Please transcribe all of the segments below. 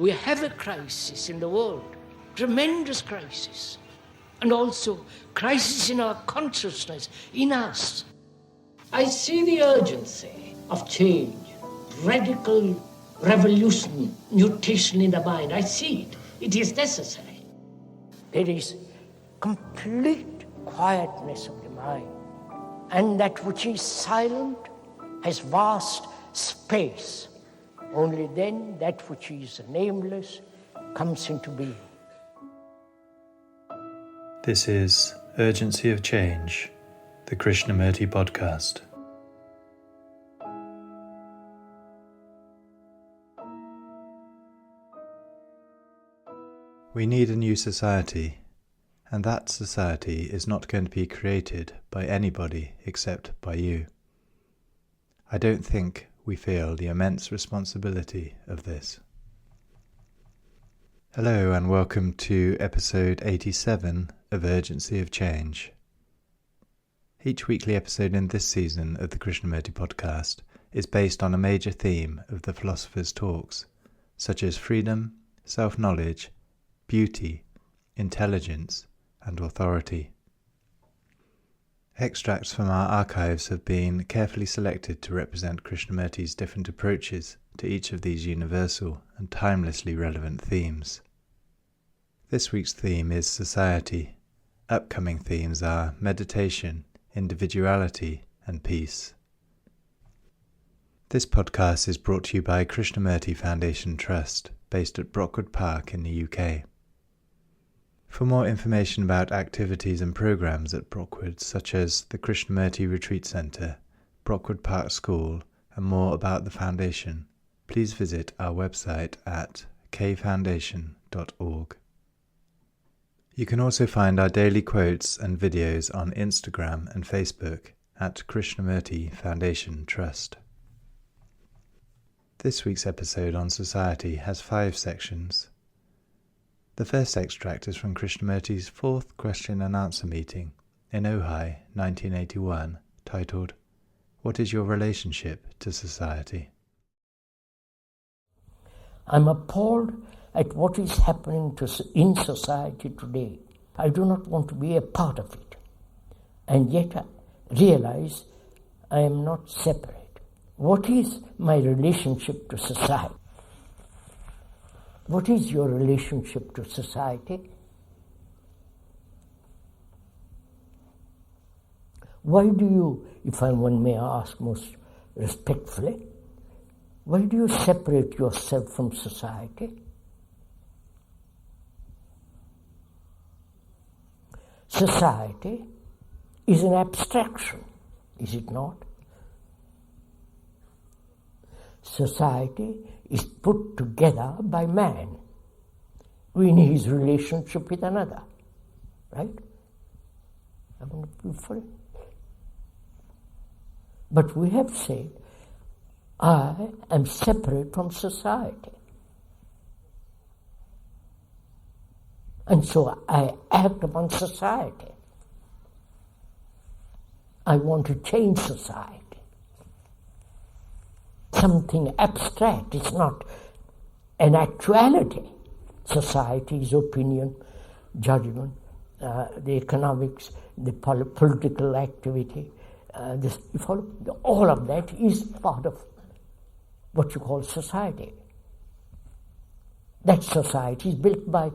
We have a crisis in the world, tremendous crisis, and also crisis in our consciousness, in us. I see the urgency of change, radical revolution, mutation in the mind. I see it. It is necessary. There is complete quietness of the mind, and that which is silent has vast space. Only then that which is nameless comes into being. This is Urgency of Change, the Krishnamurti podcast. We need a new society, and that society is not going to be created by anybody except by you. I don't think we feel the immense responsibility of this. Hello and welcome to episode 87 of Urgency of Change. Each weekly episode in this season of the Krishnamurti podcast is based on a major theme of the philosopher's talks, such as freedom, self-knowledge, beauty, intelligence, and authority. Extracts from our archives have been carefully selected to represent Krishnamurti's different approaches to each of these universal and timelessly relevant themes. This week's theme is society. Upcoming themes are meditation, individuality, and peace. This podcast is brought to you by Krishnamurti Foundation Trust, based at Brockwood Park in the UK. For more information about activities and programs at Brockwood, such as the Krishnamurti Retreat Centre, Brockwood Park School, and more about the Foundation, please visit our website at kfoundation.org. You can also find our daily quotes and videos on Instagram and Facebook at Krishnamurti Foundation Trust. This week's episode on society has 5 sections. The first extract is from Krishnamurti's 4th question and answer meeting in Ojai, 1981, titled, "What is your relationship to society?" I'm appalled at what is happening in society today. I do not want to be a part of it. And yet I realize I am not separate. What is my relationship to society? What is your relationship to society? Why do you, if one may ask most respectfully, why do you separate yourself from society? Society is an abstraction, is it not? Society is put together by man in his relationship with another, right? I want to be free. But we have said, I am separate from society. And so I act upon society. I want to change society. Something abstract, it's not an actuality. Society's opinion, judgment, the economics, the political activity, all of that is part of what you call society. That society is built by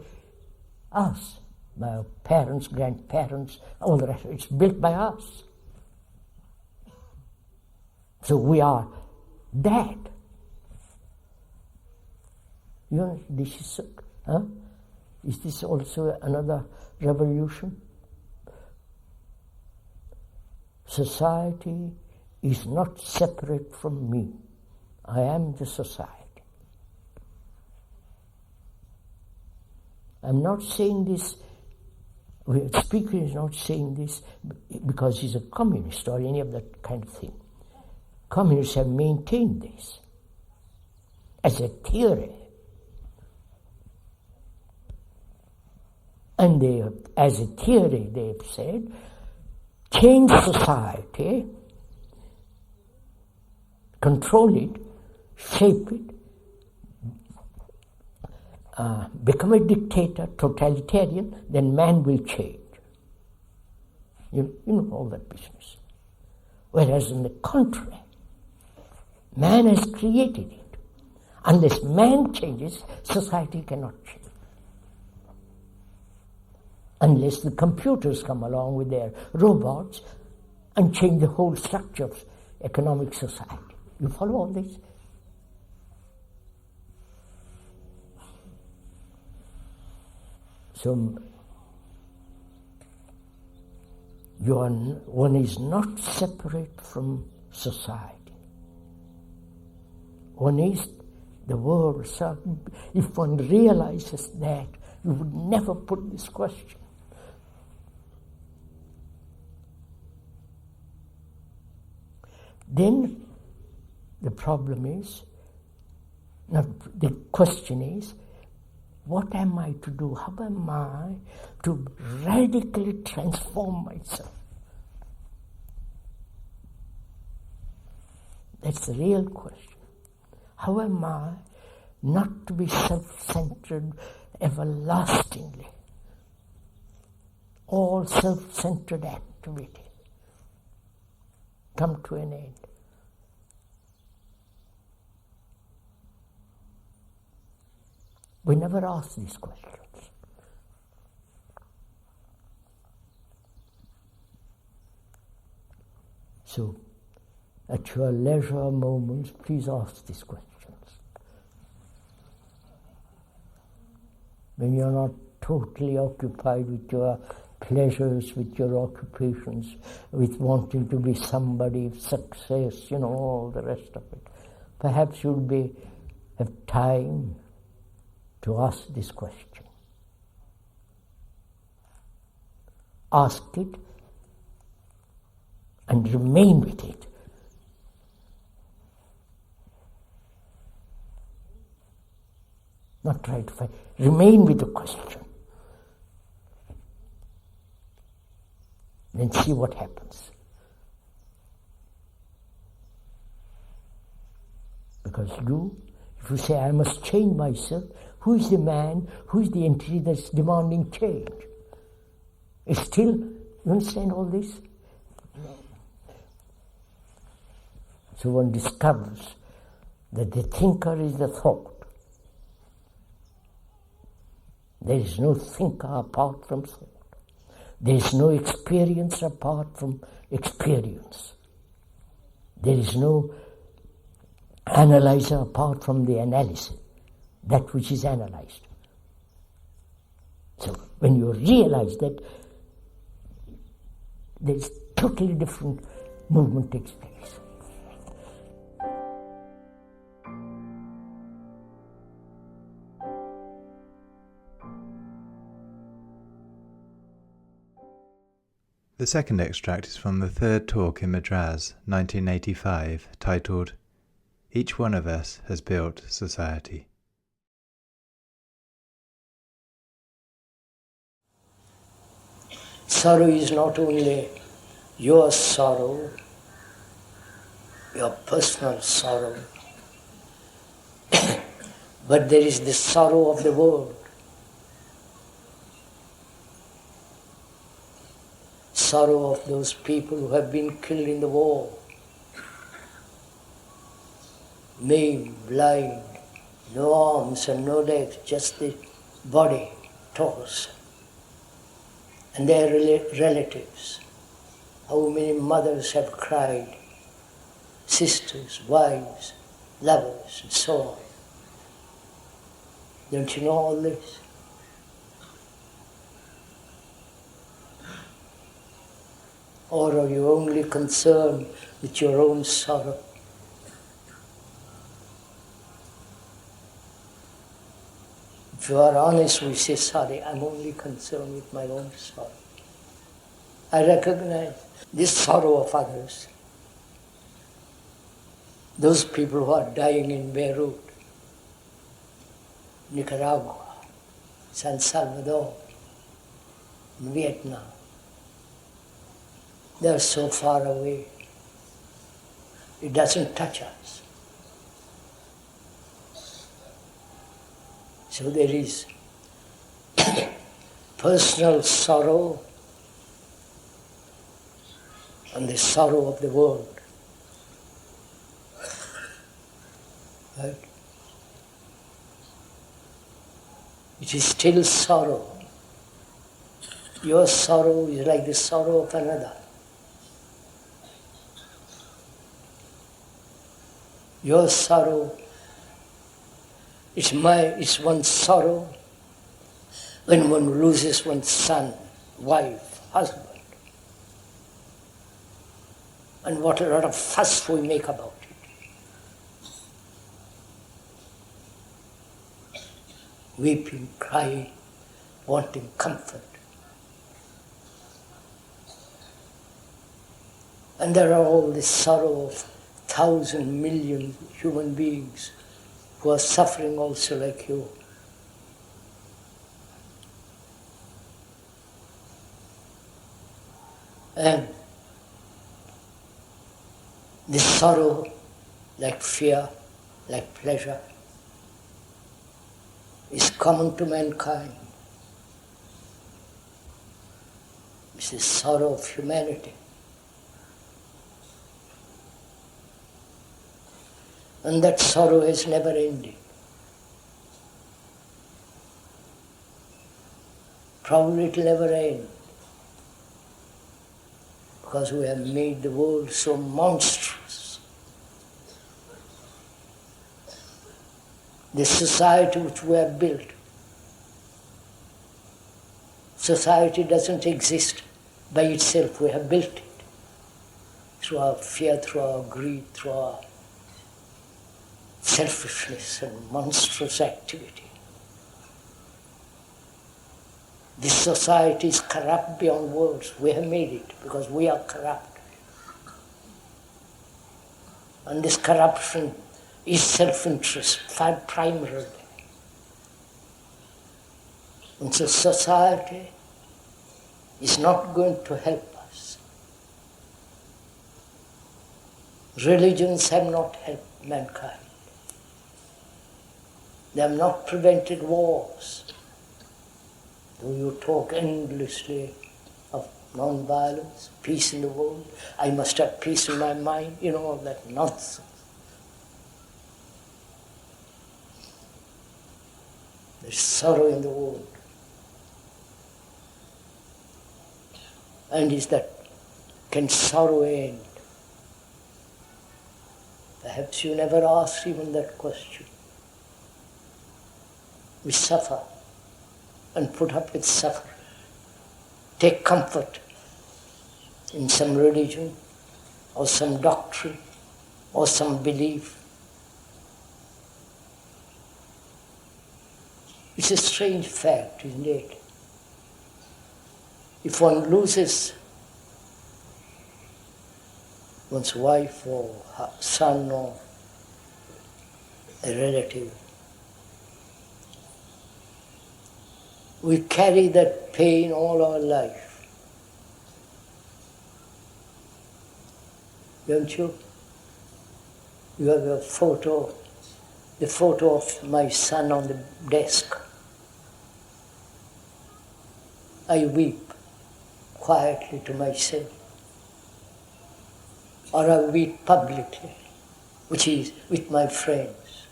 us, by our parents, grandparents, all the rest. It's built by us. So we are that. You know, this is this also another revolution? Society is not separate from me. I am the society. I'm not saying this, the speaker is not saying this because he's a communist or any of that kind of thing. Communists have maintained this as a theory. And they, as a theory, they've said, change society, control it, shape it, become a dictator, totalitarian, then man will change. You know all that business. Whereas on the contrary, man has created it. Unless man changes, society cannot change. Unless the computers come along with their robots and change the whole structure of economic society. You follow all this? So one is not separate from society. One is the world. So if one realizes that, you would never put this question. Then the problem is, the question is, what am I to do? How am I to radically transform myself? That's the real question. How am I not to be self-centered everlastingly? All self-centered activity come to an end. We never ask these questions. So, at your leisure moments, please ask these questions. When you're not totally occupied with your pleasures, with your occupations, with wanting to be somebody, success, all the rest of it. Perhaps you'll have time to ask this question. Ask it and remain with it. Not try to find. Remain with the question. Then see what happens. Because if you say, I must change myself, who is the man, who is the entity that's demanding change? It's still, you understand all this? So one discovers that the thinker is the thought. There is no thinker apart from thought. There is no experience apart from experience. There is no analyzer apart from the analysis, that which is analyzed. So when you realize that, there is totally different movement takes place. The second extract is from the third talk in Madras, 1985, titled, Each One of Us Has Built Society. Sorrow is not only your sorrow, your personal sorrow, but there is the sorrow of the world. Sorrow of those people who have been killed in the war, maimed, blind, no arms and no legs, just the body, torso, and their relatives. How many mothers have cried, sisters, wives, lovers, and so on. Don't you know all this? Or are you only concerned with your own sorrow? If you are honest, we say, sorry, I'm only concerned with my own sorrow. I recognize this sorrow of others. Those people who are dying in Beirut, Nicaragua, San Salvador, Vietnam. They are so far away. It doesn't touch us. So there is personal sorrow and the sorrow of the world. Right? It is still sorrow. Your sorrow is like the sorrow of another. Your sorrow is one's sorrow when one loses one's son, wife, husband. And what a lot of fuss we make about it. Weeping, crying, wanting comfort. And there are all the sorrow of 1,000 million human beings who are suffering also like you. And this sorrow, like fear, like pleasure, is common to mankind. It's the sorrow of humanity. And that sorrow is never ending. Probably it will never end. Because we have made the world so monstrous. The society which we have built, society doesn't exist by itself. We have built it through our fear, through our greed, through our selfishness and monstrous activity. This society is corrupt beyond words. We have made it because we are corrupt. And this corruption is self-interest, primarily. And so society is not going to help us. Religions have not helped mankind. They have not prevented wars. Though you talk endlessly of non-violence, peace in the world, I must have peace in my mind, all that nonsense. There's sorrow in the world. And is that, can sorrow end? Perhaps you never asked even that question. We suffer and put up with suffering. Take comfort in some religion or some doctrine or some belief. It's a strange fact, isn't it? If one loses one's wife or son or a relative, we carry that pain all our life. Don't you? You have a photo, the photo of my son on the desk. I weep quietly to myself. Or I weep publicly, which is with my friends.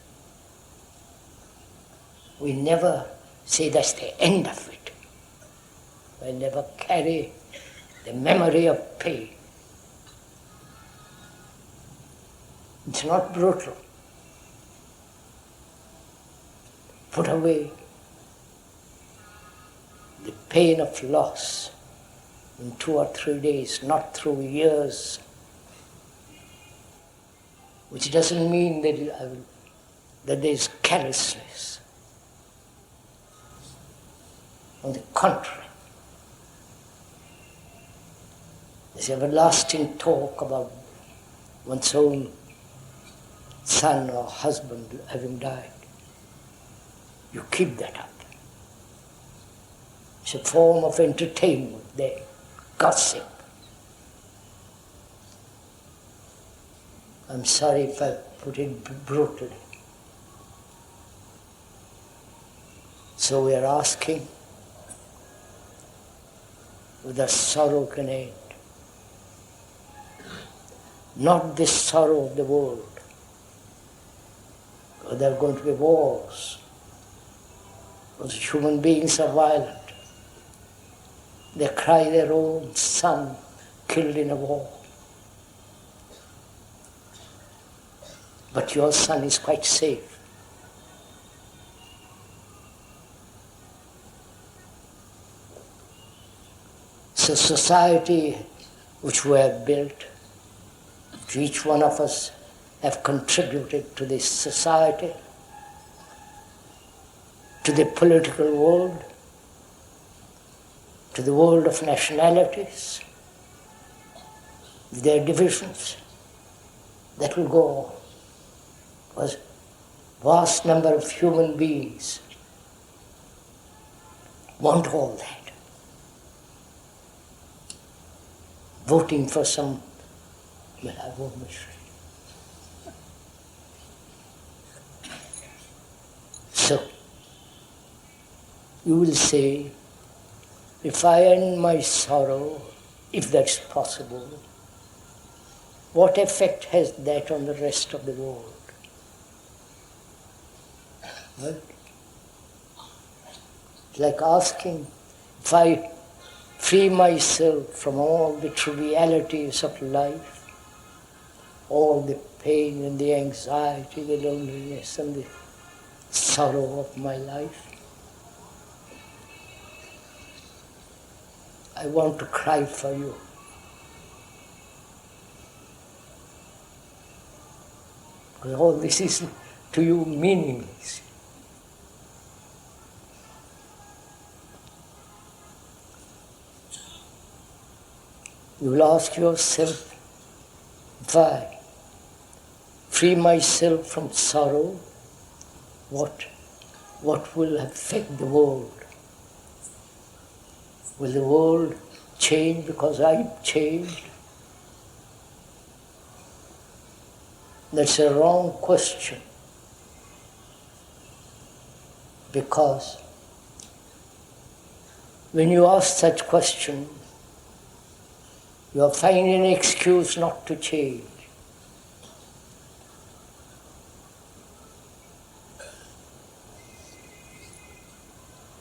We never say that's the end of it. I never carry the memory of pain. It's not brutal. Put away the pain of loss in 2 or 3 days, not through years. Which doesn't mean that there is carelessness. On the contrary, there's everlasting talk about one's own son or husband having died. You keep that up. It's a form of entertainment there, gossip. I'm sorry if I put it brutally. So we are asking whether sorrow can end. Not this sorrow of the world. There are going to be wars. Because human beings are violent. They cry their own son killed in a war. But your son is quite safe. So society which we have built, which each one of us have contributed to this society, to the political world, to the world of nationalities, their divisions, that will go on. Because vast number of human beings want all that. Voting for some, well, I won't mention it. So, you will say, if I end my sorrow, if that's possible, what effect has that on the rest of the world? Right? It's like asking, if I free myself from all the trivialities of life, all the pain and the anxiety, the loneliness and the sorrow of my life, I want to cry for you. Because all this is to you meaningless. You will ask yourself, if I free myself from sorrow, what will affect the world? Will the world change because I've changed? That's a wrong question. Because when you ask such question, you are finding an excuse not to change.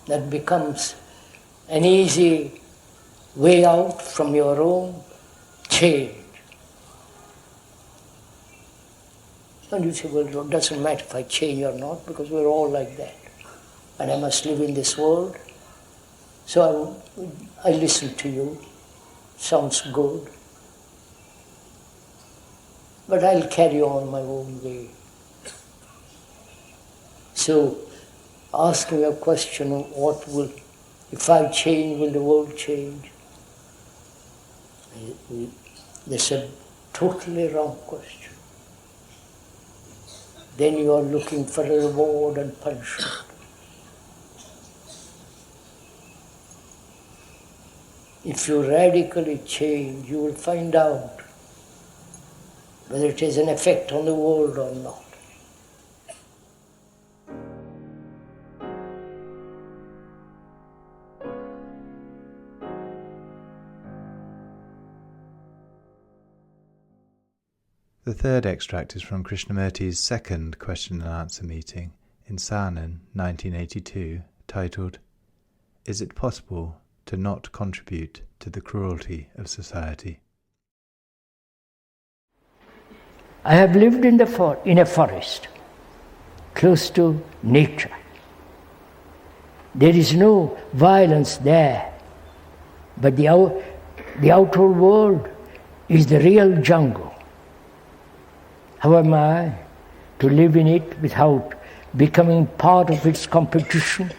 That becomes an easy way out from your own change. And you say, well, it doesn't matter if I change or not, because we're all like that. And I must live in this world. So I listen to you. Sounds good. But I'll carry on my own way. So, asking a question of what will, if I change, will the world change? That's a totally wrong question. Then you are looking for a reward and punishment. If you radically change, you will find out whether it has an effect on the world or not. The third extract is from Krishnamurti's second question and answer meeting in Saanen, 1982, titled, "Is it possible to not contribute to the cruelty of society?" I have lived in a forest, close to nature. There is no violence there, but the outer world is the real jungle. How am I to live in it without becoming part of its competition,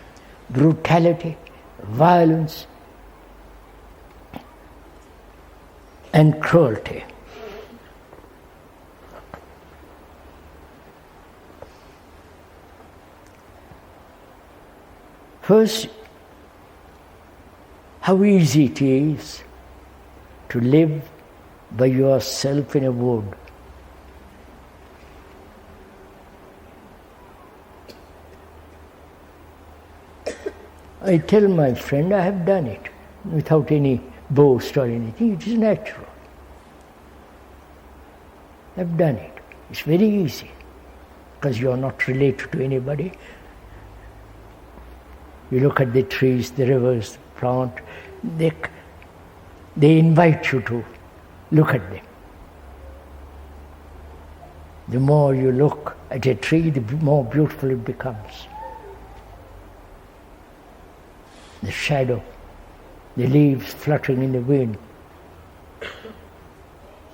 brutality, violence, and cruelty? First, how easy it is to live by yourself in a wood. I tell my friend I have done it without any boast or anything. It is natural. I've done it. It's very easy because you are not related to anybody. You look at the trees, the rivers, the plant, they invite you to look at them. The more you look at a tree, the more beautiful it becomes. The shadow, the leaves fluttering in the wind.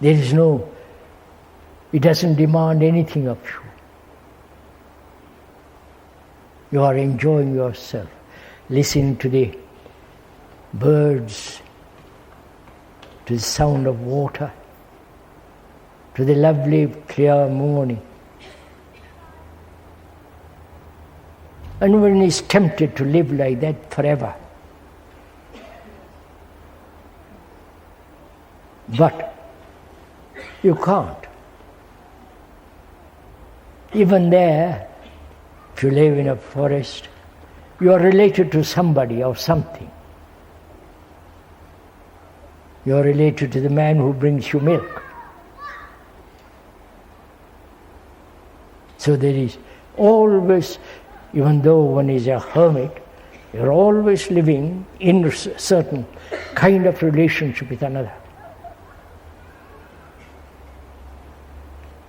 It doesn't demand anything of you. You are enjoying yourself, listening to the birds, to the sound of water, to the lovely clear morning. And one is tempted to live like that forever. But you can't. Even there, if you live in a forest, you are related to somebody or something. You are related to the man who brings you milk. So there is always, even though one is a hermit, you're always living in a certain kind of relationship with another.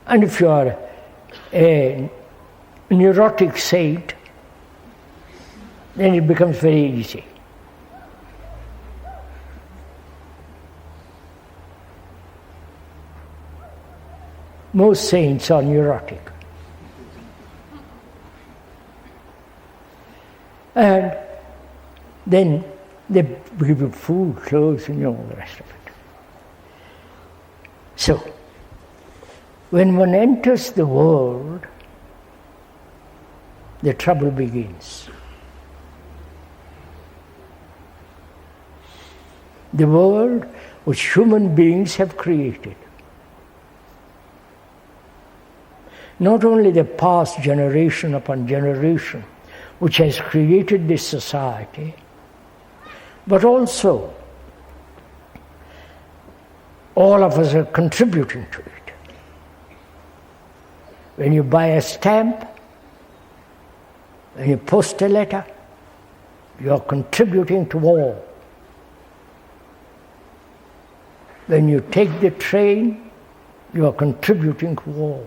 And if you are a neurotic saint, then it becomes very easy. Most saints are neurotic. And then they give you food, clothes, and all the rest of it. So, when one enters the world, the trouble begins. The world which human beings have created. Not only the past generation upon generation which has created this society, but also all of us are contributing to it. When you buy a stamp, when you post a letter, you are contributing to war. When you take the train, you are contributing to war.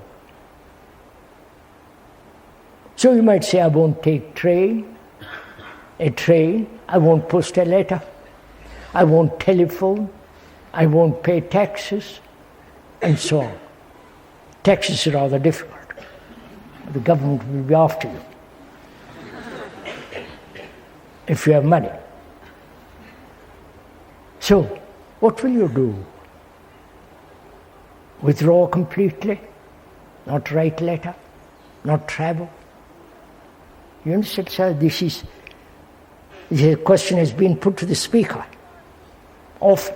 So you might say, I won't take a train, I won't post a letter, I won't telephone, I won't pay taxes, and so on. Taxes are rather difficult. The government will be after you if you have money. So, what will you do? Withdraw completely? Not write letter? Not travel? You understand, sir? This question has been put to the speaker often.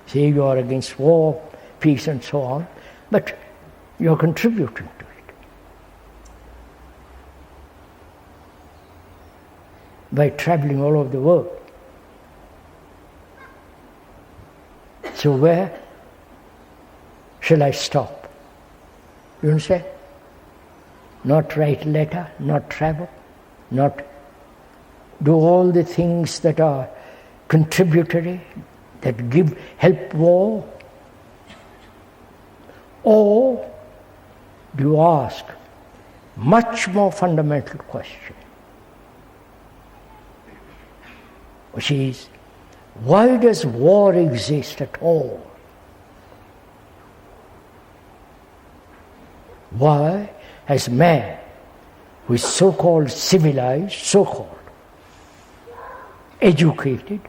Say you are against war, peace and so on, but you are contributing to it. By traveling all over the world. So where shall I stop? You understand? Not write letter, not travel, not do all the things that are contributory, that help war? Or do you ask much more fundamental question, which is, why does war exist at all? Why has man, who is so-called civilized, so-called educated,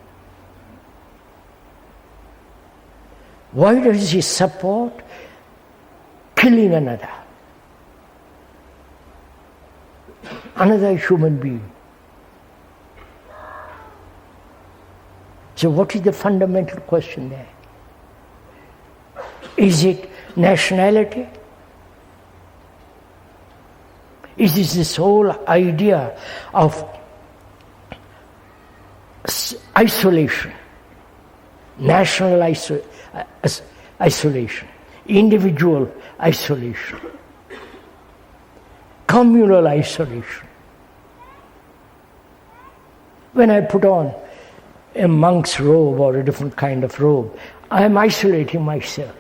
why does he support killing another human being? So what is the fundamental question there? Is it nationality? It is this whole idea of isolation, national isolation, individual isolation, communal isolation. When I put on a monk's robe or a different kind of robe, I am isolating myself.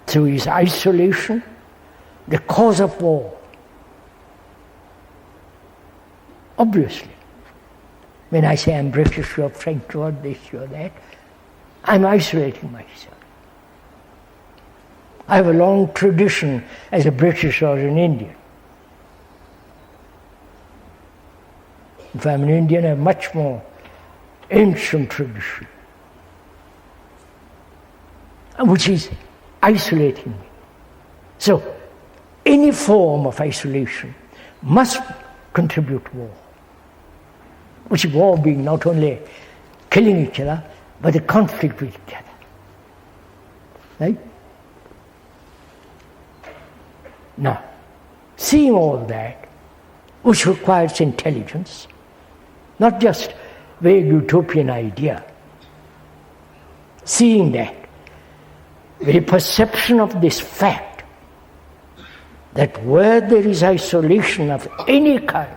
So is isolation the cause of war? Obviously. When I say I'm British, you're French, you're this, you're that, I'm isolating myself. I have a long tradition as a British or an Indian. If I'm an Indian, I have much more ancient tradition, which is isolating me. So, any form of isolation must contribute to war. Which war being not only killing each other, but a conflict with each other. Right? Now, seeing all that, which requires intelligence, not just vague utopian idea, seeing that, the perception of this fact, that where there is isolation of any kind,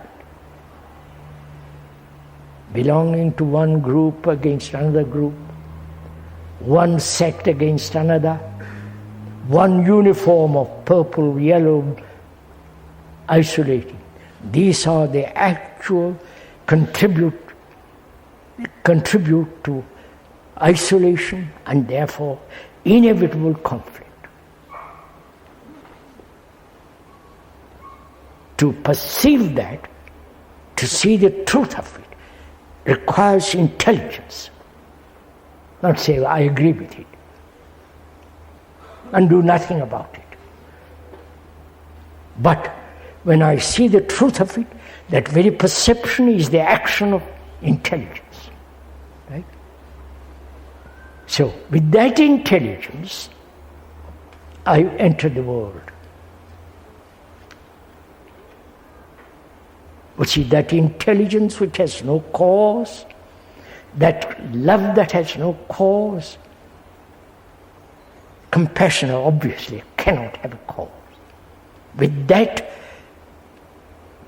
belonging to one group against another group, one sect against another, one uniform of purple, yellow, isolating. These are the actual contribute to isolation and therefore inevitable conflict. To perceive that, to see the truth of it, requires intelligence. Not say, I agree with it, and do nothing about it. But when I see the truth of it, that very perception is the action of intelligence. Right? So, with that intelligence, I enter the world. Which is that intelligence which has no cause, that love that has no cause. Compassion obviously cannot have a cause. With that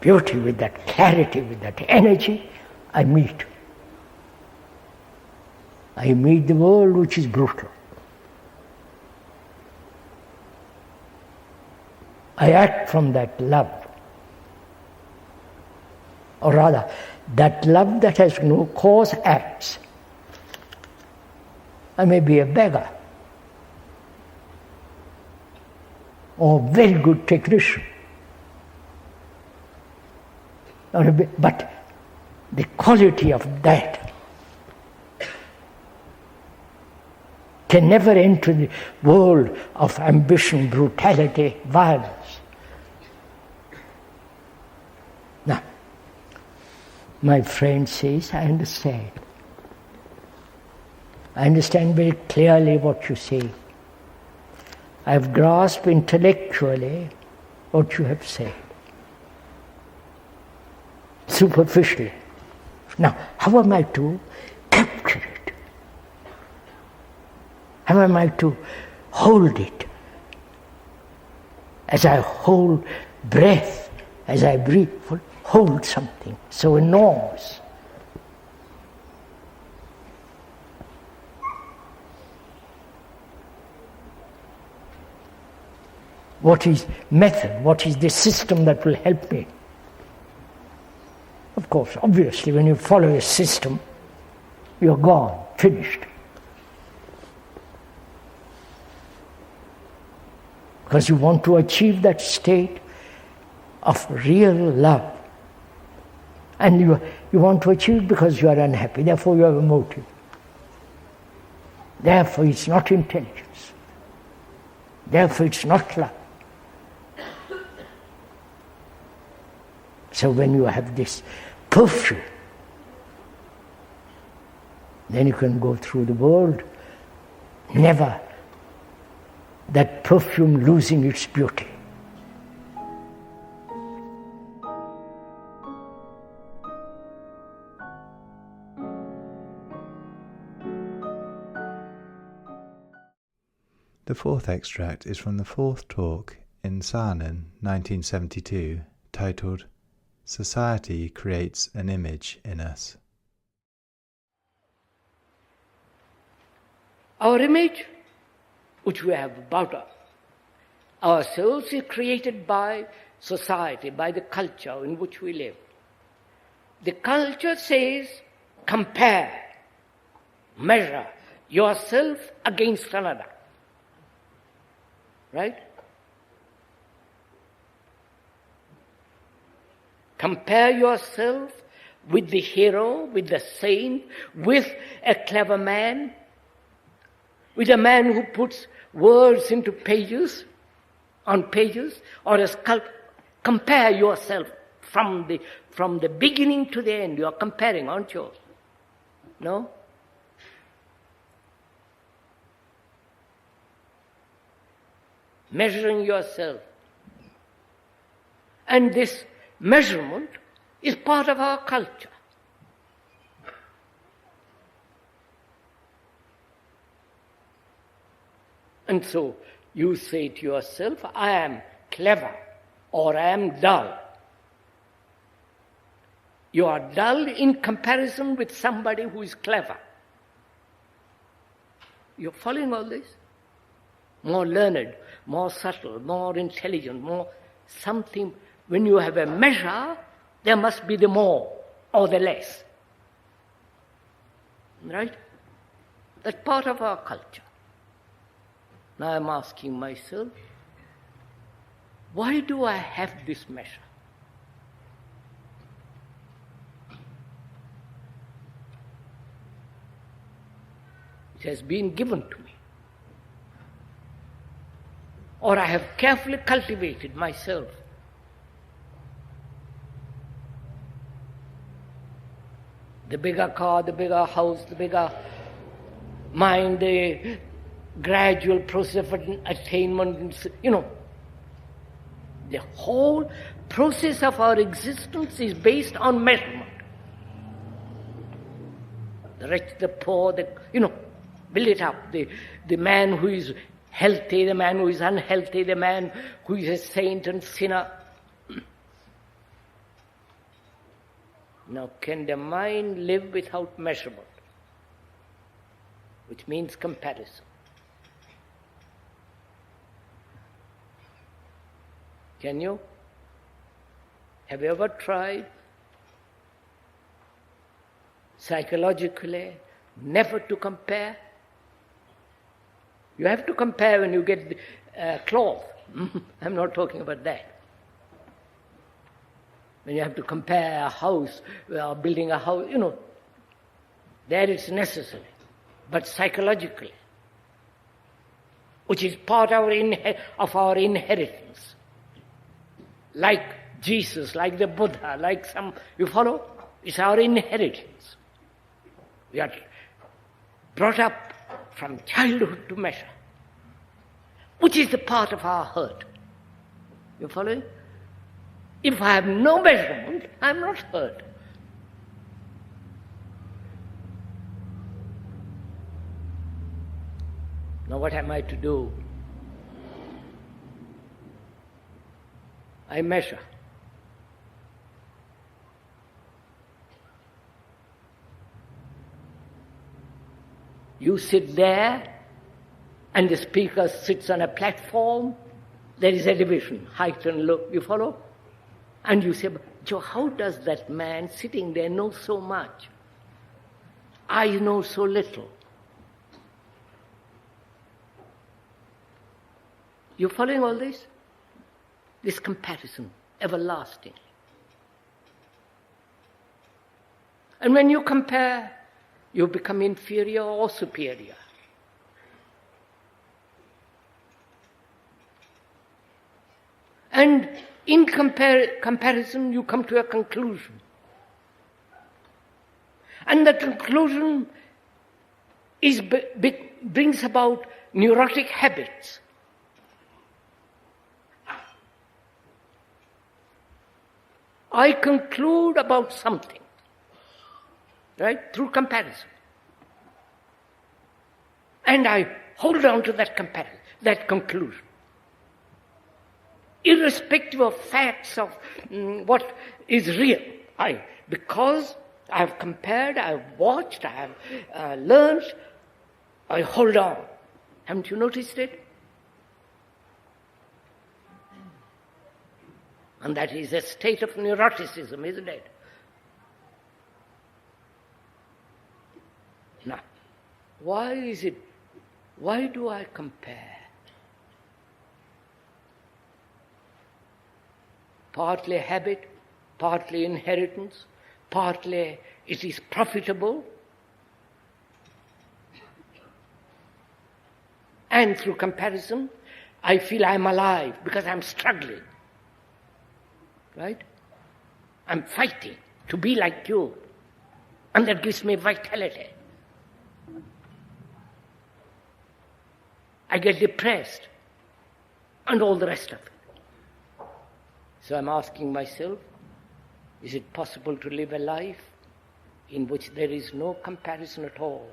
beauty, with that clarity, with that energy, I meet. I meet the world which is brutal. I act from that love. Or rather, that love that has no cause acts. I may be a beggar, or a very good technician, but the quality of that can never enter the world of ambition, brutality, violence. Now, my friend says, I understand. I understand very clearly what you say. I have grasped intellectually what you have said. Superficially. Now, how am I to capture it? How am I to hold it? As I hold breath, as I breathe, hold something so enormous. What is method? What is the system that will help me? Of course, obviously, when you follow a system, you're gone, finished. Because you want to achieve that state of real love. And you want to achieve it because you are unhappy, therefore you have a motive. Therefore it's not intelligence. Therefore it's not love. So when you have this perfume, then you can go through the world never that perfume losing its beauty. The fourth extract is from the fourth talk in Saanen, 1972, titled Society Creates an Image in Us. Our image, which we have about ourselves, is created by society, by the culture in which we live. The culture says, compare, measure yourself against another. Right? Compare yourself with the hero, with the saint, with a clever man, with a man who puts words into pages, on pages, or a sculptor. Compare yourself from the beginning to the end. You are comparing, aren't you? No? Measuring yourself. And this measurement is part of our culture. And so you say to yourself, I am clever or I am dull. You are dull in comparison with somebody who is clever. You're following all this? More learned, more subtle, more intelligent, more something. When you have a measure, there must be the more or the less. Right? That's part of our culture. Now I'm asking myself, why do I have this measure? It has been given to me. Or I have carefully cultivated myself. The bigger car, the bigger house, the bigger mind, the gradual process of attainment, the whole process of our existence is based on measurement. The rich, the poor, build it up. The man who is healthy, the man who is unhealthy, the man who is a saint and sinner. Now, can the mind live without measurement? Which means comparison. Can you? Have you ever tried psychologically never to compare? You have to compare when you get cloth. I'm not talking about that. When you have to compare a house or building a house, there it's necessary. But psychologically, which is part of our inheritance, like Jesus, like the Buddha, like you follow? It's our inheritance. We are brought up from childhood to measure, which is the part of our hurt. You following? If I have no measurement, I'm not hurt. Now what am I to do? I measure. You sit there and the speaker sits on a platform. There is a division, height and low. You follow? And you say, Joe, how does that man sitting there know so much? I know so little. You following all this? This comparison, everlasting. And when you compare, you become inferior or superior. And in comparison, you come to a conclusion. And the conclusion brings about neurotic habits. I conclude about something, right, through comparison. And I hold on to that comparison, that conclusion. Irrespective of facts of what is real. Because I have compared, I have watched, I have learned, I hold on. Haven't you noticed it? And that is a state of neuroticism, isn't it? Now, why do I compare? Partly habit, partly inheritance, partly it is profitable. And through comparison, I feel I'm alive because I'm struggling. Right? I'm fighting to be like you. And that gives me vitality. I get depressed. And all the rest of it. So I'm asking myself, is it possible to live a life in which there is no comparison at all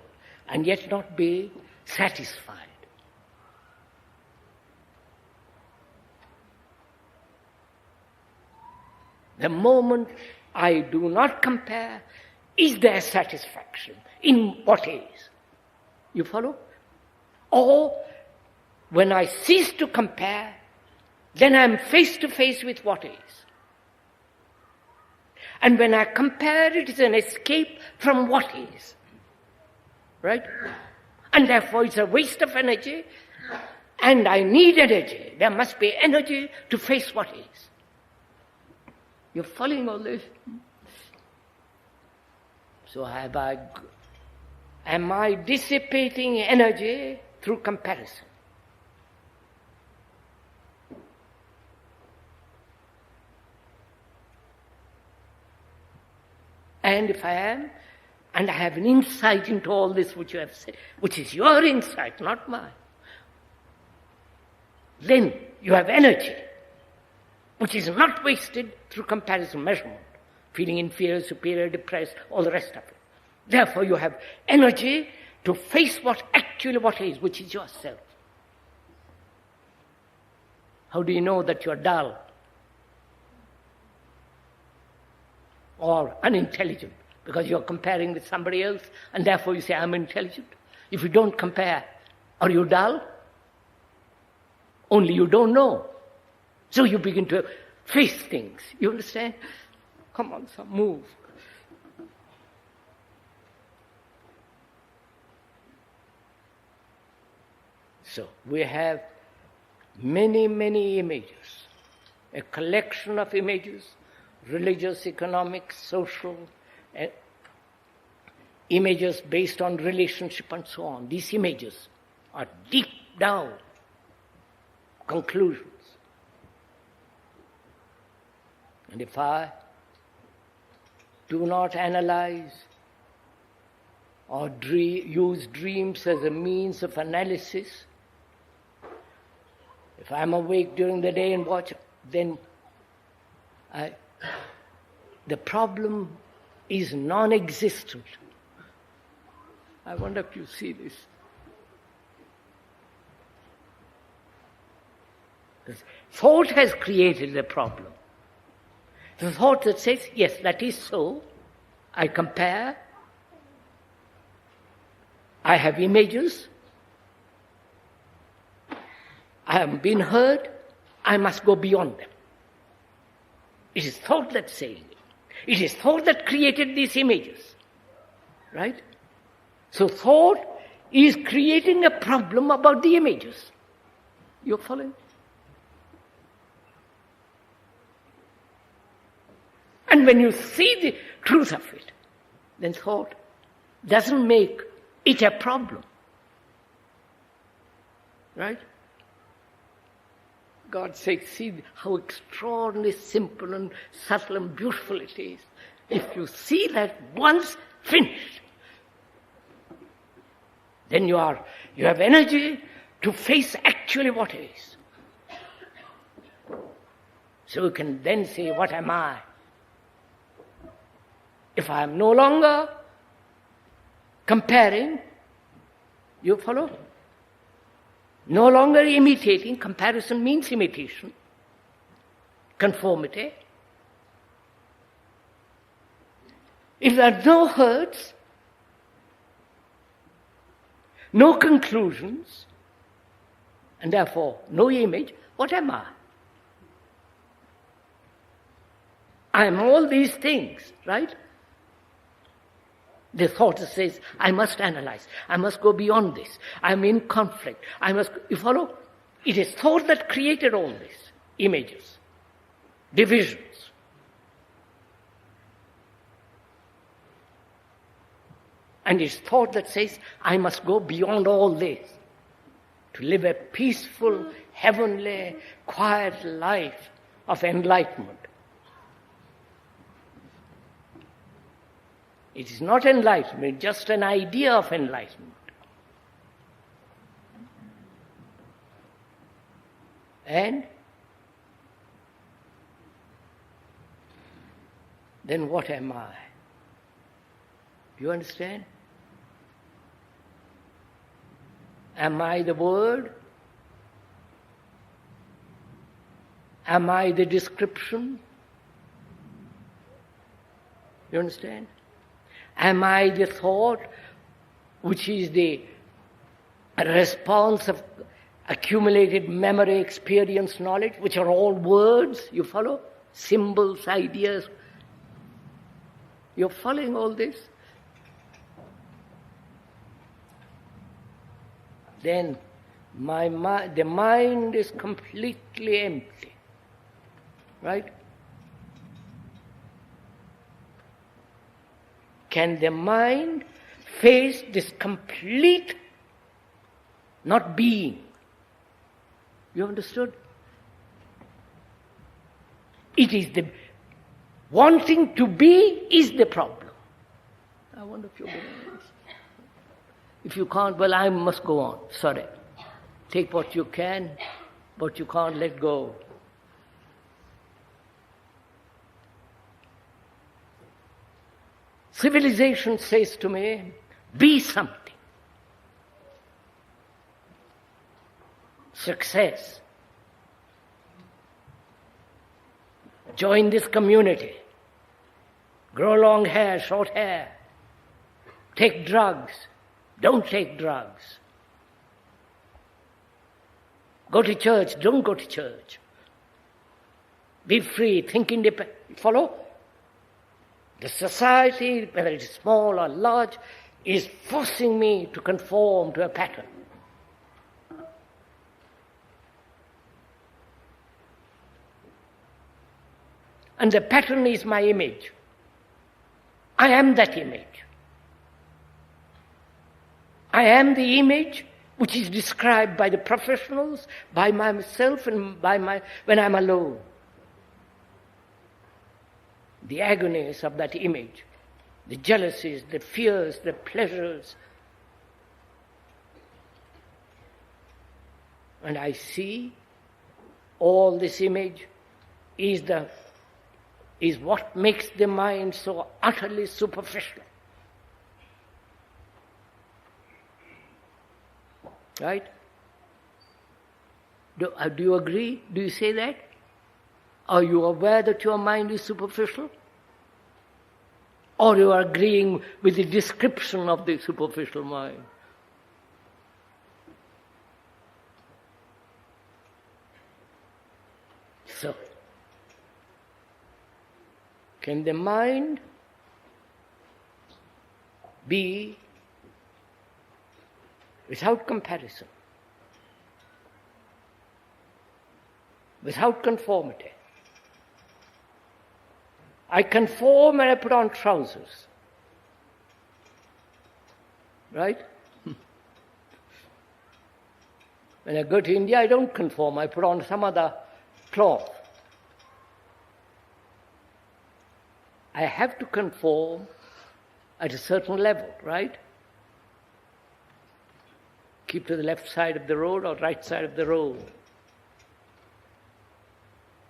and yet not be satisfied? The moment I do not compare, is there satisfaction in what is? You follow? Or when I cease to compare, then I'm face to face with what is. And when I compare, it is an escape from what is. Right? And therefore it's a waste of energy, and I need energy. There must be energy to face what is. You're following all this? So am I dissipating energy through comparison? And if I am, and I have an insight into all this which you have said, which is your insight, not mine, then you have energy, which is not wasted through comparison measurement, feeling inferior, superior, depressed, all the rest of it. Therefore you have energy to face what is, which is yourself. How do you know that you are dull or unintelligent? Because you are comparing with somebody else, and therefore you say, I'm intelligent. If you don't compare, are you dull? Only you don't know. So you begin to face things. You understand? Come on, son, move. So we have many, many images. A collection of images, religious, economic, social, images based on relationship and so on. These images are deep down conclusions. And if I do not analyze or use dreams as a means of analysis, if I'm awake during the day and watch, then the problem is non-existent. I wonder if you see this. Because thought has created the problem. The thought that says, yes, that is so, I compare, I have images, I have been heard, I must go beyond them. It is thought that's saying it. It is thought that created these images. Right? So thought is creating a problem about the images. You're following? And when you see the truth of it, then thought doesn't make it a problem. Right? God says, see how extraordinarily simple and subtle and beautiful it is. If you see that once finished, then you have energy to face actually what is. So you can then say, what am I? If I am no longer comparing, you follow? No longer imitating, comparison means imitation, conformity. If there are no hurts, no conclusions, and therefore no image, what am I? I am all these things, right? The thought says, I must analyze, I must go beyond this, I am in conflict, you follow? It is thought that created all this, images, divisions. And it's thought that says, I must go beyond all this to live a peaceful, heavenly, quiet life of enlightenment. It is not enlightenment, just an idea of enlightenment. And then what am I? Do you understand? Am I the word? Am I the description? You understand? Am I the thought which is the response of accumulated memory, experience, knowledge, which are all words, you follow? Symbols, ideas. You're following all this? Then the mind is completely empty. Right? Can the mind face this complete not being? You understood? It is the wanting to be is the problem. I wonder if you're getting this. If you can't, well, I must go on. Sorry. Take what you can, but you can't let go. Civilization says to me, be something. Success. Join this community. Grow long hair, short hair. Take drugs. Don't take drugs. Go to church, don't go to church. Be free, think independent. Follow? The society, whether it is small or large, is forcing me to conform to a pattern. And the pattern is my image. I am that image. I am the image which is described by the professionals, by myself, and when I'm alone. The agonies of that image, the jealousies, the fears, the pleasures. And I see all this image is what makes the mind so utterly superficial. Right? Do you agree? Do you say that? Are you aware that your mind is superficial? Or you are agreeing with the description of the superficial mind? So, can the mind be without comparison, without conformity? I conform and I put on trousers. Right? When I go to India, I don't conform. I put on some other cloth. I have to conform at a certain level, right? Keep to the left side of the road or right side of the road.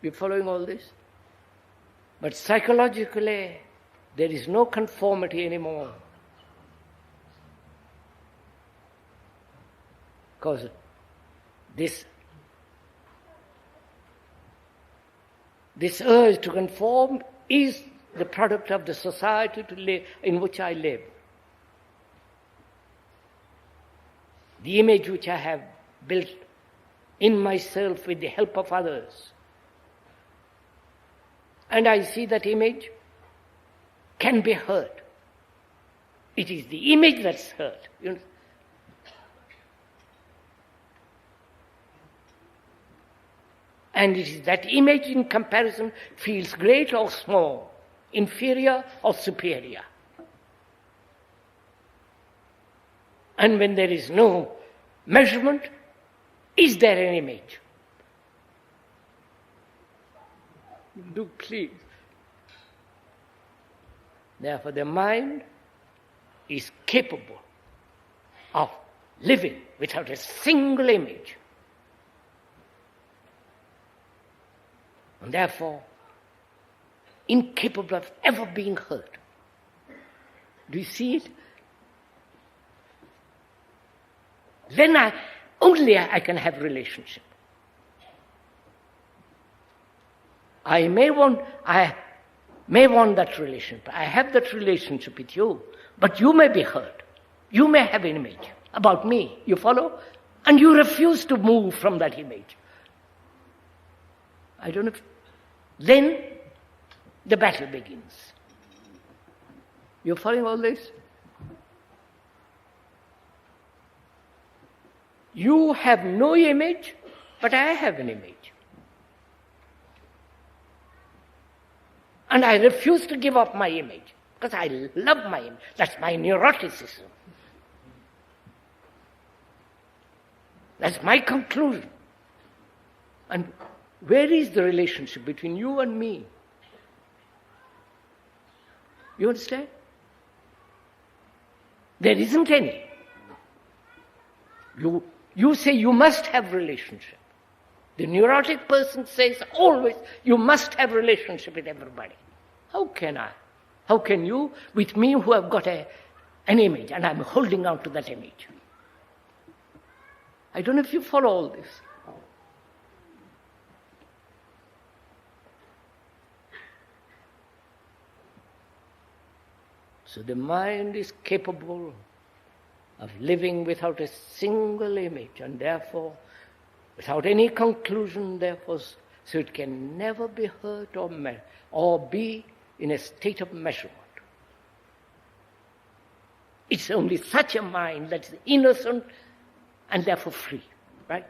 You following all this? But psychologically, there is no conformity anymore. Because this urge to conform is the product of the society in which I live. The image which I have built in myself with the help of others. And I see that image can be hurt. It is the image that's hurt. You know? And it is that image in comparison feels great or small, inferior or superior. And when there is no measurement, is there an image? Do please. Therefore, the mind is capable of living without a single image. And therefore, incapable of ever being hurt. Do you see it? Then only I can have relationship. I may want that relationship. I have that relationship with you, but you may be hurt. You may have an image about me. You follow? And you refuse to move from that image. I don't know. Then the battle begins. You following all this? You have no image, but I have an image. And I refuse to give up my image, because I love my image. That's my neuroticism. That's my conclusion. And where is the relationship between you and me? You understand? There isn't any. You say you must have relationship. The neurotic person says always you must have relationship with everybody. How can I? How can you with me who have got an image and I'm holding on to that image? I don't know if you follow all this. So the mind is capable of living without a single image and therefore without any conclusion, therefore, so it can never be hurt or be in a state of measurement. It's only such a mind that's innocent and therefore free, right?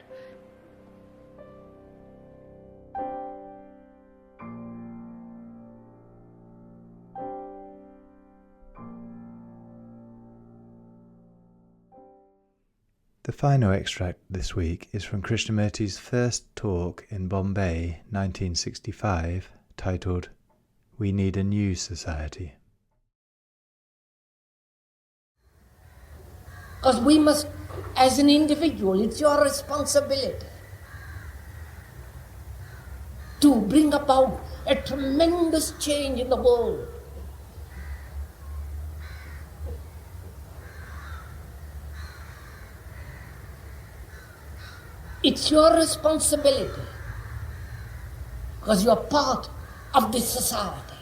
The final extract this week is from Krishnamurti's first talk in Bombay, 1965, titled, "We Need a New Society." Because we must, as an individual, it's your responsibility to bring about a tremendous change in the world. It's your responsibility because you're part of this society.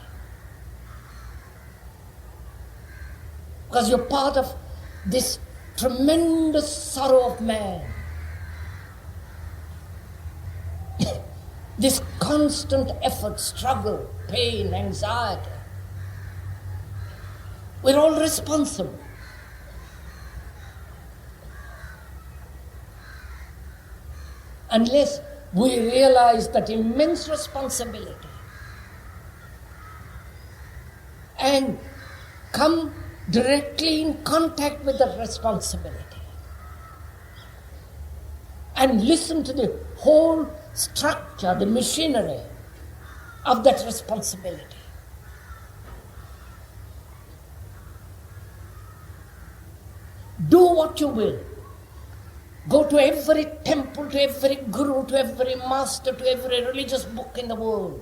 Because you're part of this tremendous sorrow of man. This constant effort, struggle, pain, anxiety. We're all responsible. Unless we realize that immense responsibility and come directly in contact with that responsibility and listen to the whole structure, the machinery of that responsibility. Do what you will. Go to every temple, to every guru, to every master, to every religious book in the world.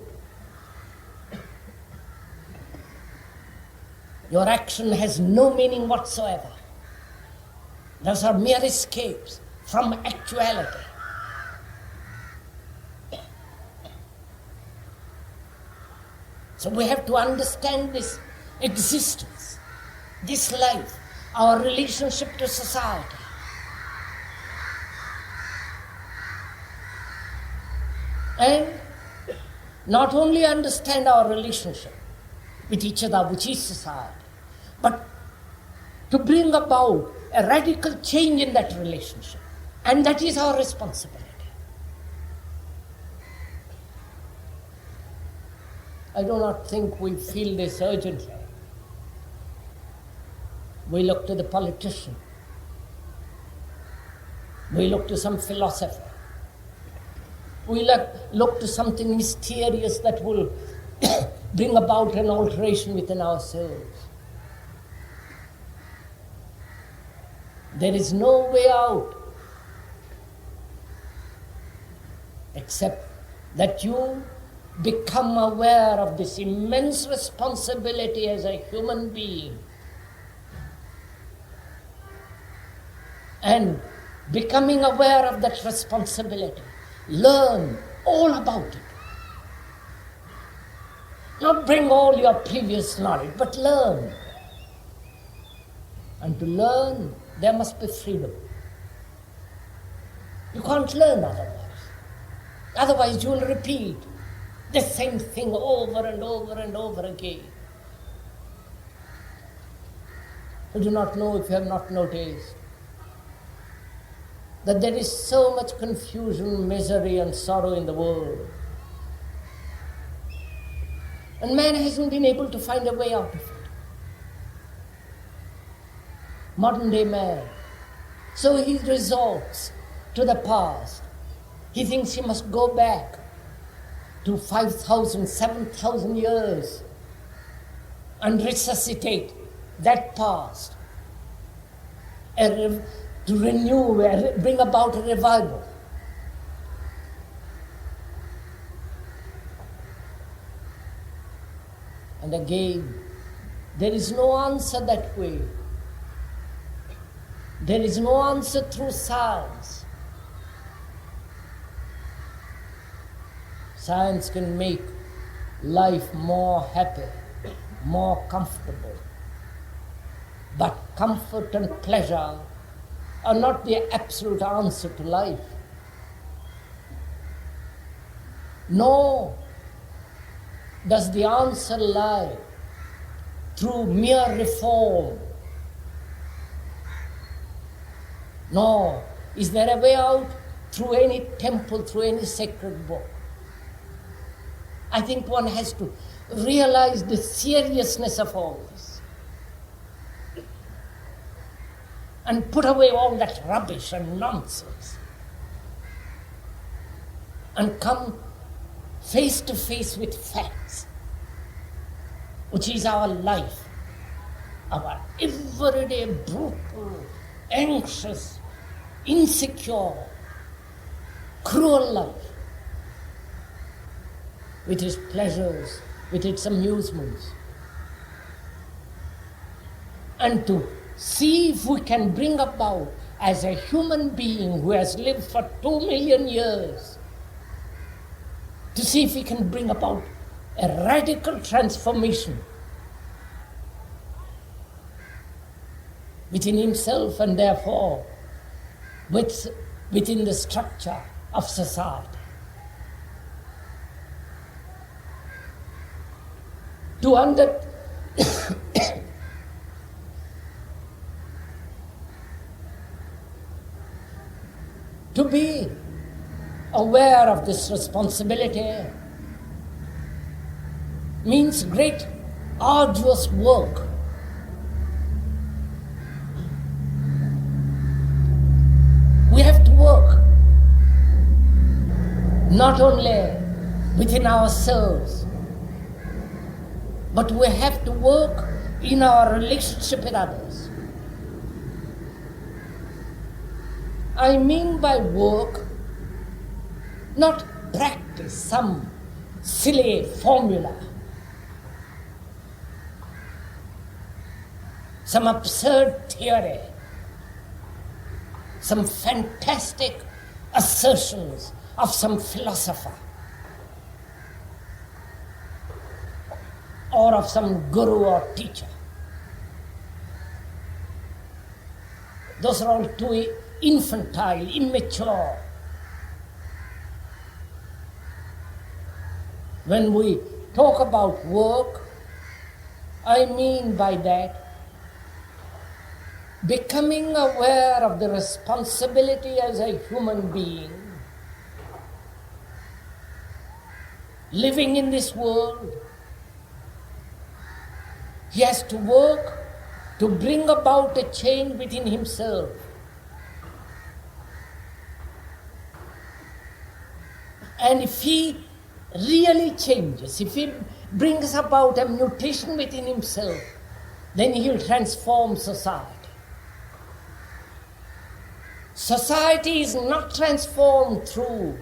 Your action has no meaning whatsoever. Those are mere escapes from actuality. So we have to understand this existence, this life, our relationship to society. And not only understand our relationship with each other, which is society, but to bring about a radical change in that relationship. And that is our responsibility. I do not think we feel this urgently. We look to the politician. We look to some philosopher. We look to something mysterious that will bring about an alteration within ourselves. There is no way out except that you become aware of this immense responsibility as a human being. And becoming aware of that responsibility, learn all about it. Not bring all your previous knowledge, but learn. And to learn, there must be freedom. You can't learn otherwise. Otherwise, you will repeat the same thing over and over and over again. I do not know if you have not noticed that there is so much confusion, misery, and sorrow in the world. And man hasn't been able to find a way out of it. Modern day man. So he resorts to the past. He thinks he must go back to 5,000, 7,000 years and resuscitate that past. To renew, bring about a revival. And again, there is no answer that way. There is no answer through science. Science can make life more happy, more comfortable. But comfort and pleasure are not the absolute answer to life. Nor does the answer lie through mere reform. Nor is there a way out through any temple, through any sacred book. I think one has to realize the seriousness of all this and put away all that rubbish and nonsense and come face to face with facts, which is our life, our everyday brutal, anxious, insecure, cruel life, with its pleasures, with its amusements, and to see if we can bring about, as a human being who has lived for 2 million years, to see if we can bring about a radical transformation within himself and therefore within the structure of society. To be aware of this responsibility means great, arduous work. We have to work not only within ourselves, but we have to work in our relationship with others. I mean by work, not practice some silly formula, some absurd theory, some fantastic assertions of some philosopher or of some guru or teacher. Those are all too infantile, immature. When we talk about work, I mean by that becoming aware of the responsibility as a human being, living in this world. He has to work to bring about a change within himself. And if he really changes, if he brings about a mutation within himself, then he will transform society. Society is not transformed through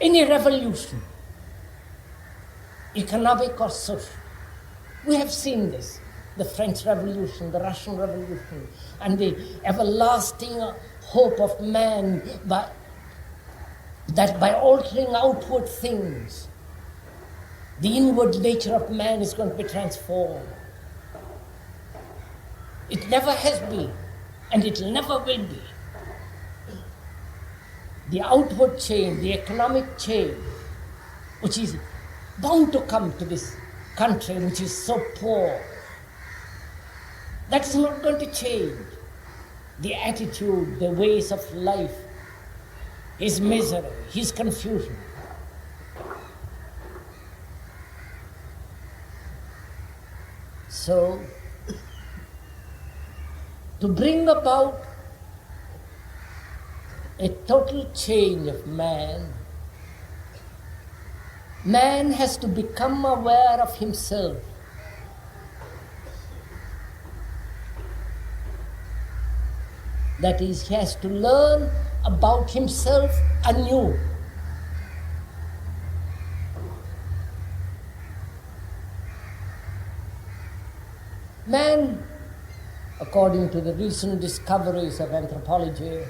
any revolution, economic or social. We have seen this, the French Revolution, the Russian Revolution, and the everlasting hope of man that by altering outward things, the inward nature of man is going to be transformed. It never has been, and it never will be. The outward change, the economic change, which is bound to come to this country which is so poor, that is not going to change. The attitude, the ways of life, his misery, his confusion. So, to bring about a total change of man, man has to become aware of himself. That is, he has to learn about himself anew. Man, according to the recent discoveries of anthropology,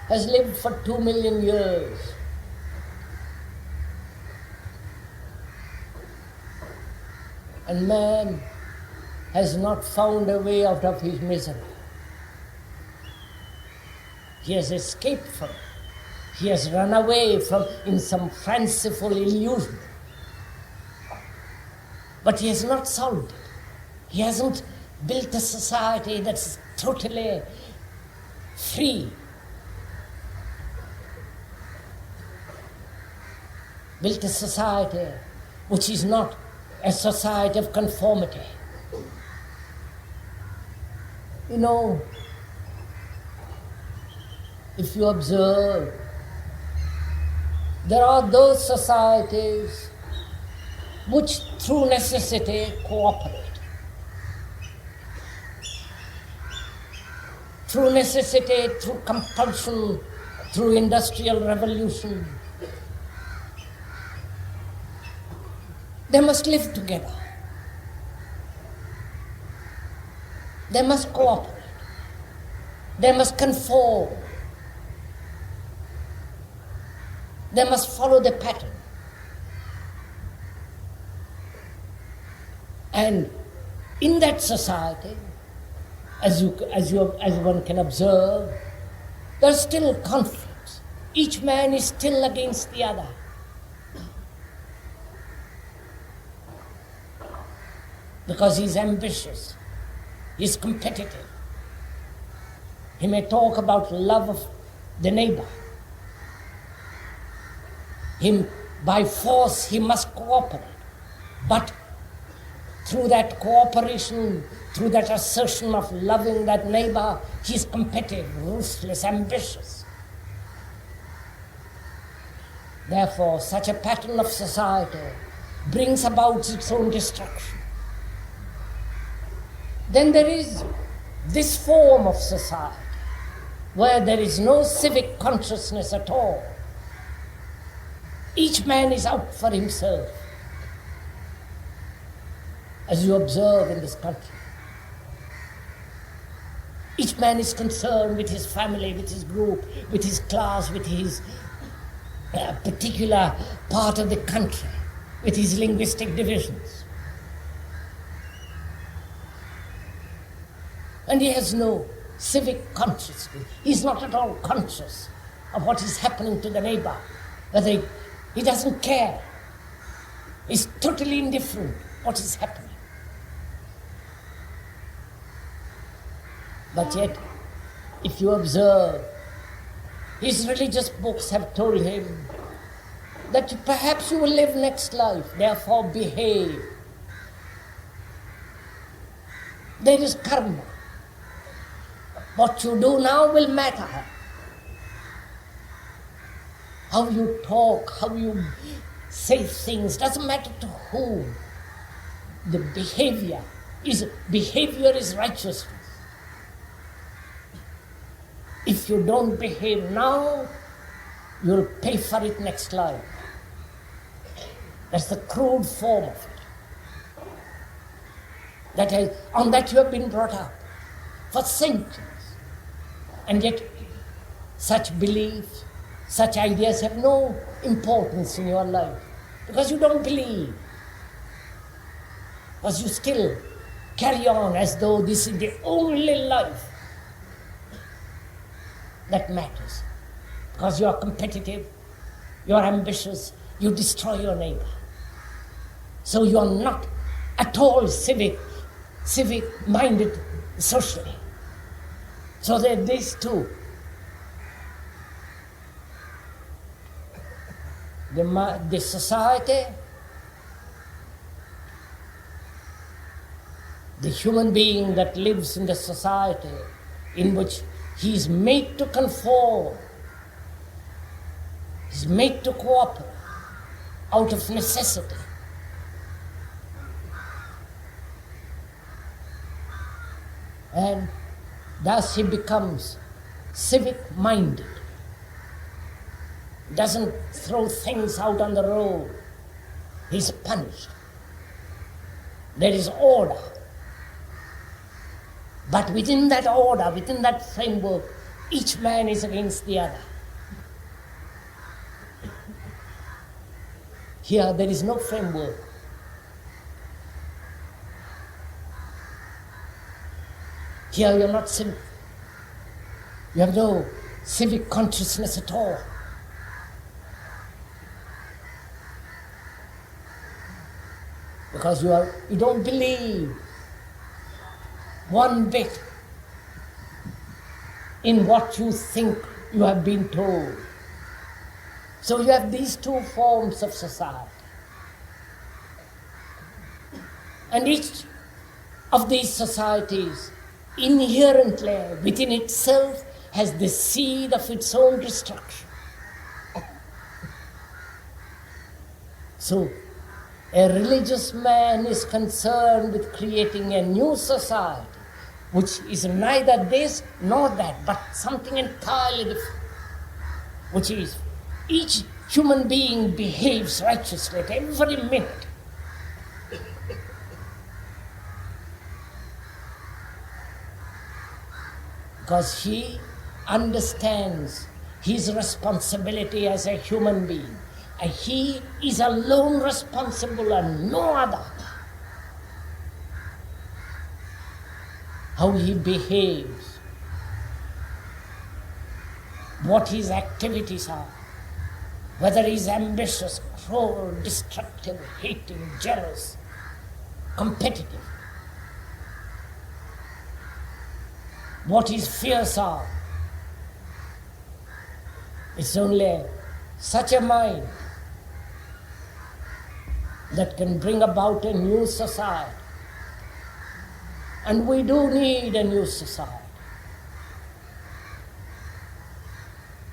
has lived for 2 million years. And man has not found a way out of his misery. He has escaped from it. He has run away from in some fanciful illusion. But he has not solved it. He hasn't built a society that's totally free. Built a society which is not a society of conformity. You know, if you observe, there are those societies which through necessity cooperate. Through necessity, through compulsion, through industrial revolution, they must live together. They must cooperate. They must conform. They must follow the pattern. And in that society, as one can observe, there are still conflicts. Each man is still against the other. Because he's ambitious, he's competitive. He may talk about love of the neighbor. By force he must cooperate. But through that cooperation, through that assertion of loving that neighbor, he's competitive, ruthless, ambitious. Therefore, such a pattern of society brings about its own destruction. Then there is this form of society where there is no civic consciousness at all. Each man is out for himself, as you observe in this country. Each man is concerned with his family, with his group, with his class, with his particular part of the country, with his linguistic divisions. And he has no civic consciousness. He's not at all conscious of what is happening to the neighbor. Whether he doesn't care. He's totally indifferent what is happening. But yet, if you observe, his religious books have told him that perhaps you will live next life, therefore behave. There is karma. What you do now will matter. How you talk, how you say things, doesn't matter to whom. The behavior is righteousness. If you don't behave now, you'll pay for it next life. That's the crude form of it. On that you have been brought up for centuries. And yet, such beliefs, such ideas have no importance in your life because you don't believe. Because you still carry on as though this is the only life that matters. Because you are competitive, you are ambitious, you destroy your neighbor. So you are not at all civic-minded socially. So there are these two. The society, the human being that lives in the society in which he is made to conform, he is made to cooperate out of necessity. And thus he becomes civic-minded. Doesn't throw things out on the road. He's punished. There is order. But within that order, within that framework, each man is against the other. Here there is no framework. Here you're not civic. You have no civic consciousness at all. Because you don't believe one bit in what you think you have been told. So you have these two forms of society. And each of these societies inherently within itself has the seed of its own destruction. So a religious man is concerned with creating a new society, which is neither this nor that, but something entirely different, which is each human being behaves righteously at every minute. Because he understands his responsibility as a human being. And he is alone responsible and no other. How he behaves, what his activities are, whether he is ambitious, cruel, destructive, hating, jealous, competitive, what his fears are. It's only such a mind that can bring about a new society. And we do need a new society.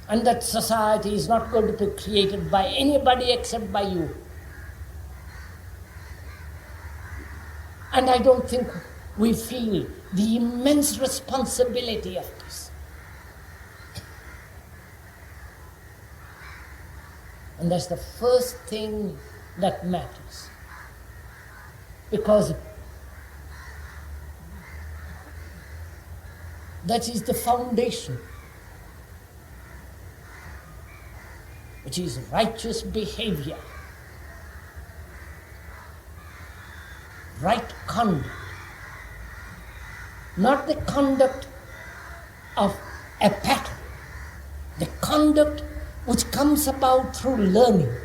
And that society is not going to be created by anybody except by you. And I don't think we feel the immense responsibility of this. And that's the first thing that matters. Because That is the foundation, which is righteous behavior, right conduct, not the conduct of a pattern, the conduct which comes about through learning.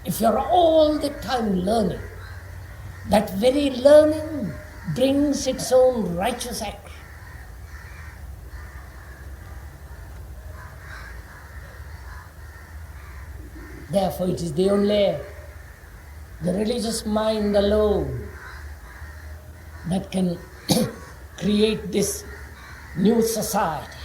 If you're all the time learning, that very learning brings its own righteous action. Therefore, it is the religious mind alone that can create this new society.